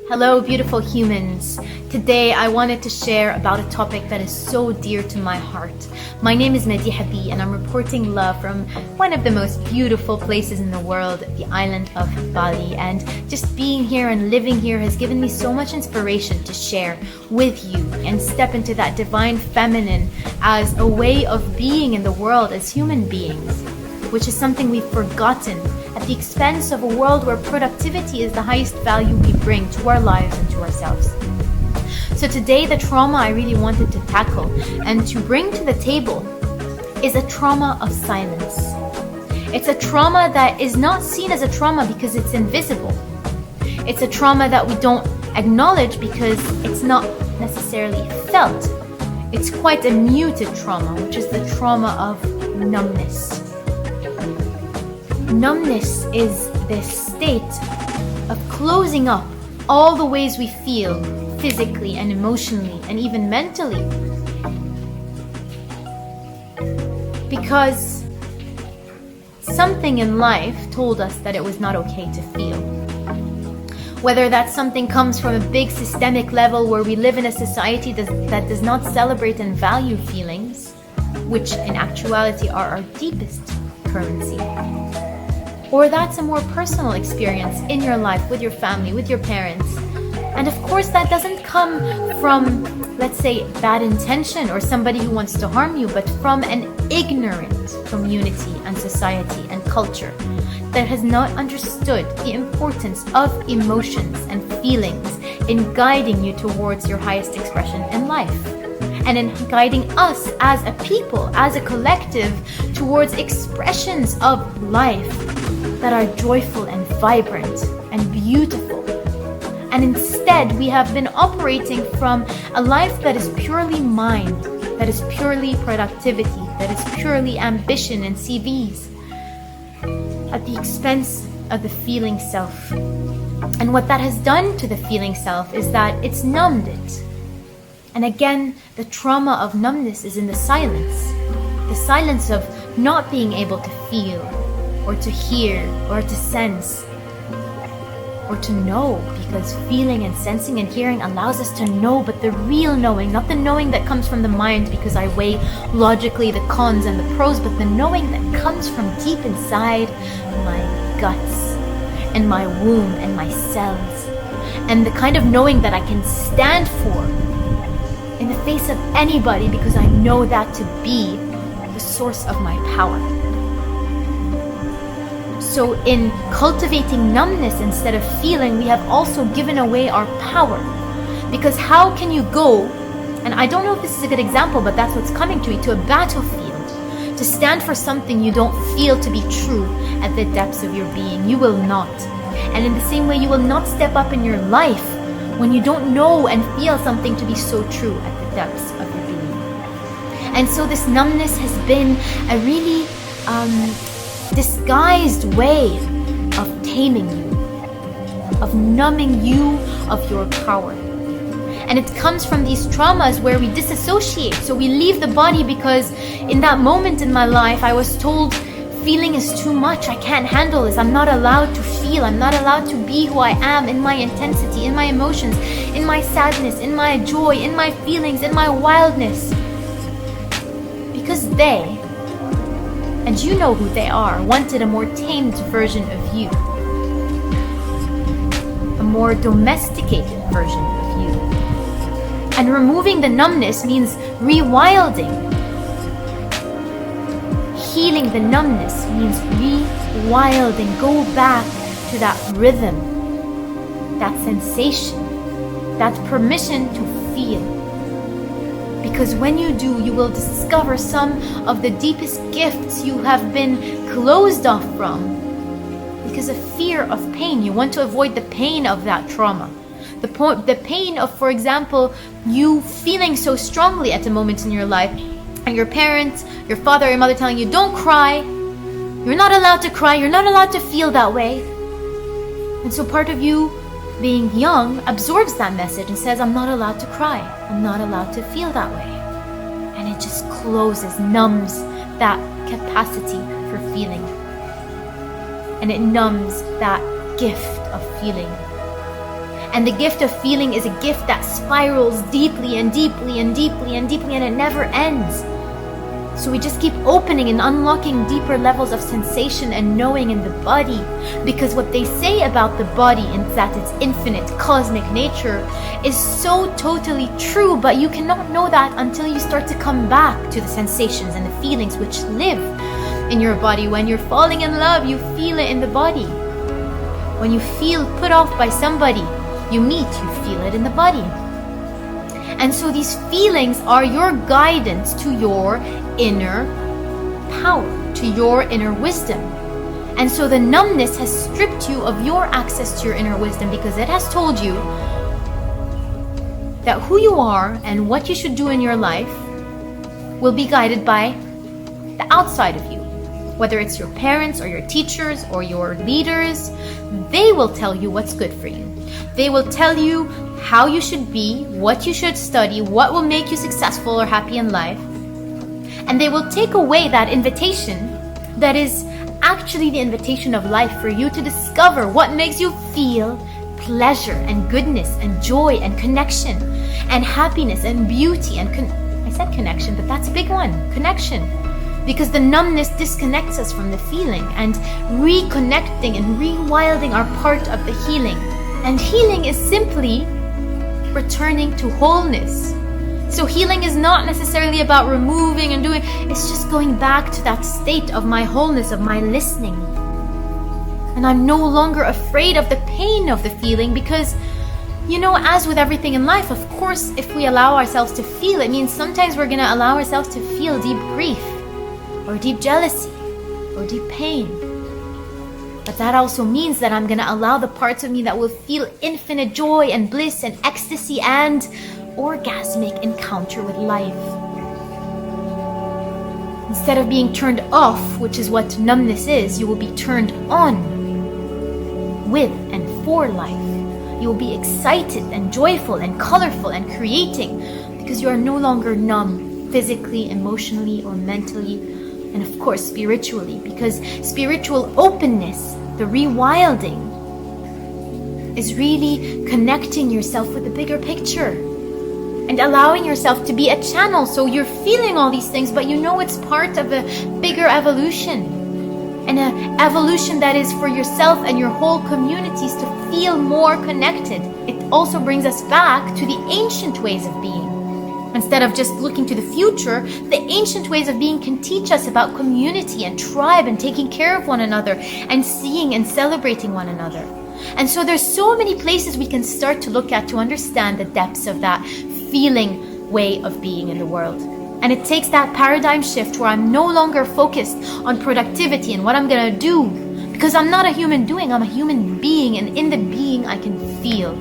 Hello, beautiful humans. Today I wanted to share about a topic that is so dear to my heart. My name is Madiha B and I'm reporting love from one of the most beautiful places in the world, the island of Bali. And just being here and living here has given me so much inspiration to share with you and step into that divine feminine as a way of being in the world as human beings, which is something we've forgotten at the expense of a world where productivity is the highest value we bring to our lives and to ourselves. So today, the trauma I really wanted to tackle and to bring to the table is a trauma of silence. It's a trauma that is not seen as a trauma because it's invisible. It's a trauma that we don't acknowledge because it's not necessarily felt. It's quite a muted trauma, which is the trauma of numbness. Numbness is this state of closing up all the ways we feel physically and emotionally and even mentally, because something in life told us that it was not okay to feel. Whether that something comes from a big systemic level where we live in a society that does not celebrate and value feelings, which in actuality are our deepest currency, or that's a more personal experience in your life, with your family, with your parents. And of course that doesn't come from, let's say, bad intention or somebody who wants to harm you, but from an ignorant community and society and culture that has not understood the importance of emotions and feelings in guiding you towards your highest expression in life, and in guiding us as a people, as a collective, towards expressions of life that are joyful and vibrant and beautiful. And instead, we have been operating from a life that is purely mind, that is purely productivity, that is purely ambition and CVs, at the expense of the feeling self. And what that has done to the feeling self is that it's numbed it. And again, the trauma of numbness is in the silence of not being able to feel, or to hear, or to sense, or to know, because feeling and sensing and hearing allows us to know, but the real knowing, not the knowing that comes from the mind because I weigh logically the cons and the pros, but the knowing that comes from deep inside my guts and my womb and my cells, and the kind of knowing that I can stand for in the face of anybody because I know that to be the source of my power. So in cultivating numbness instead of feeling, we have also given away our power. Because how can you go, and I don't know if this is a good example, but that's what's coming to me, to a battlefield, to stand for something you don't feel to be true at the depths of your being. You will not. And in the same way, you will not step up in your life when you don't know and feel something to be so true at the depths of your being. And so this numbness has been a really disguised way of taming you, of numbing you of your power. And it comes from these traumas where we disassociate. So we leave the body because in that moment in my life, I was told feeling is too much. I can't handle this. I'm not allowed to feel. I'm not allowed to be who I am in my intensity, in my emotions, in my sadness, in my joy, in my feelings, in my wildness. Because they, and you know who they are, wanted a more tamed version of you, a more domesticated version of you. And removing the numbness means rewilding. Healing the numbness means rewilding. Go back to that rhythm, that sensation, that permission to feel. Because when you do, you will discover some of the deepest gifts you have been closed off from because of fear of pain. You want to avoid the pain of that trauma. The pain of, for example, you feeling so strongly at a moment in your life and your parents, your father, your mother telling you, don't cry. You're not allowed to cry. You're not allowed to feel that way. And so part of you, being young, absorbs that message and says, I'm not allowed to cry. I'm not allowed to feel that way. And it just closes, numbs that capacity for feeling. And it numbs that gift of feeling. And the gift of feeling is a gift that spirals deeply and deeply and deeply and deeply, and it never ends. So we just keep opening and unlocking deeper levels of sensation and knowing in the body. Because what they say about the body is that its infinite cosmic nature is so totally true, but you cannot know that until you start to come back to the sensations and the feelings which live in your body. When you're falling in love, you feel it in the body. When you feel put off by somebody you meet, you feel it in the body. And so these feelings are your guidance to your inner power, to your inner wisdom. And so the numbness has stripped you of your access to your inner wisdom, because it has told you that who you are and what you should do in your life will be guided by the outside of you. Whether it's your parents or your teachers or your leaders, they will tell you what's good for you. They will tell you how you should be, what you should study, what will make you successful or happy in life. And they will take away that invitation that is actually the invitation of life for you to discover what makes you feel pleasure and goodness and joy and connection and happiness and beauty and I said connection, but that's a big one, connection. Because the numbness disconnects us from the feeling, and reconnecting and rewilding are part of the healing. And healing is simply returning to wholeness. So healing is not necessarily about removing and doing, it's just going back to that state of my wholeness, of my listening. And I'm no longer afraid of the pain of the feeling, because, you know, as with everything in life, of course, if we allow ourselves to feel, it means sometimes we're going to allow ourselves to feel deep grief, or deep jealousy, or deep pain. But that also means that I'm going to allow the parts of me that will feel infinite joy and bliss and ecstasy and orgasmic encounter with life. Instead of being turned off, which is what numbness is, you will be turned on with and for life. You will be excited and joyful and colorful and creating, because you are no longer numb physically, emotionally, or mentally. And of course, spiritually, because spiritual openness, the rewilding, is really connecting yourself with the bigger picture and allowing yourself to be a channel. So you're feeling all these things, but you know it's part of a bigger evolution, and an evolution that is for yourself and your whole communities to feel more connected. It also brings us back to the ancient ways of being. Instead of just looking to the future, the ancient ways of being can teach us about community and tribe and taking care of one another and seeing and celebrating one another. And so there's so many places we can start to look at to understand the depths of that feeling way of being in the world. And it takes that paradigm shift where I'm no longer focused on productivity and what I'm going to do, because I'm not a human doing, I'm a human being, and in the being I can feel.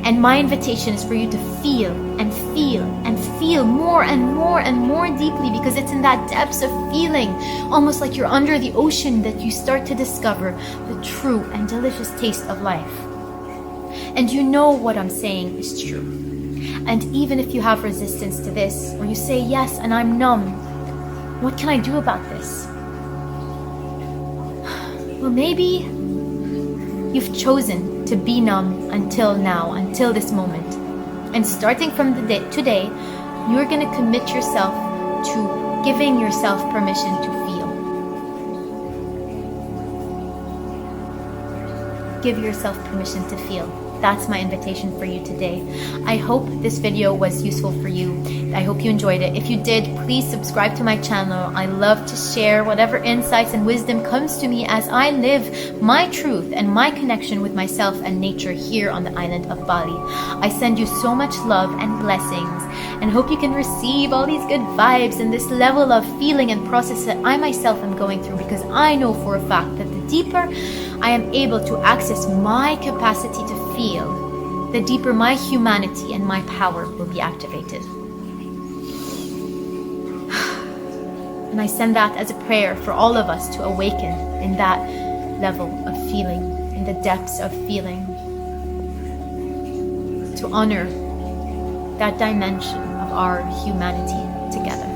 And my invitation is for you to feel and feel and feel more and more and more deeply, because it's in that depths of feeling, almost like you're under the ocean, that you start to discover the true and delicious taste of life. And you know what I'm saying is true. And even if you have resistance to this, or you say, yes, and I'm numb, what can I do about this? Well, maybe you've chosen to be numb until now, until this moment. And starting from today, you're going to commit yourself to giving yourself permission to feel. Give yourself permission to feel. That's my invitation for you today. I hope this video was useful for you. I hope you enjoyed it. If you did, please subscribe to my channel. I love to share whatever insights and wisdom comes to me as I live my truth and my connection with myself and nature here on the island of Bali. I send you so much love and blessings, and hope you can receive all these good vibes and this level of feeling and process that I myself am going through, because I know for a fact that the deeper I am able to access my capacity to feel, the deeper my humanity and my power will be activated. And I send that as a prayer for all of us to awaken in that level of feeling, in the depths of feeling, to honor that dimension of our humanity together.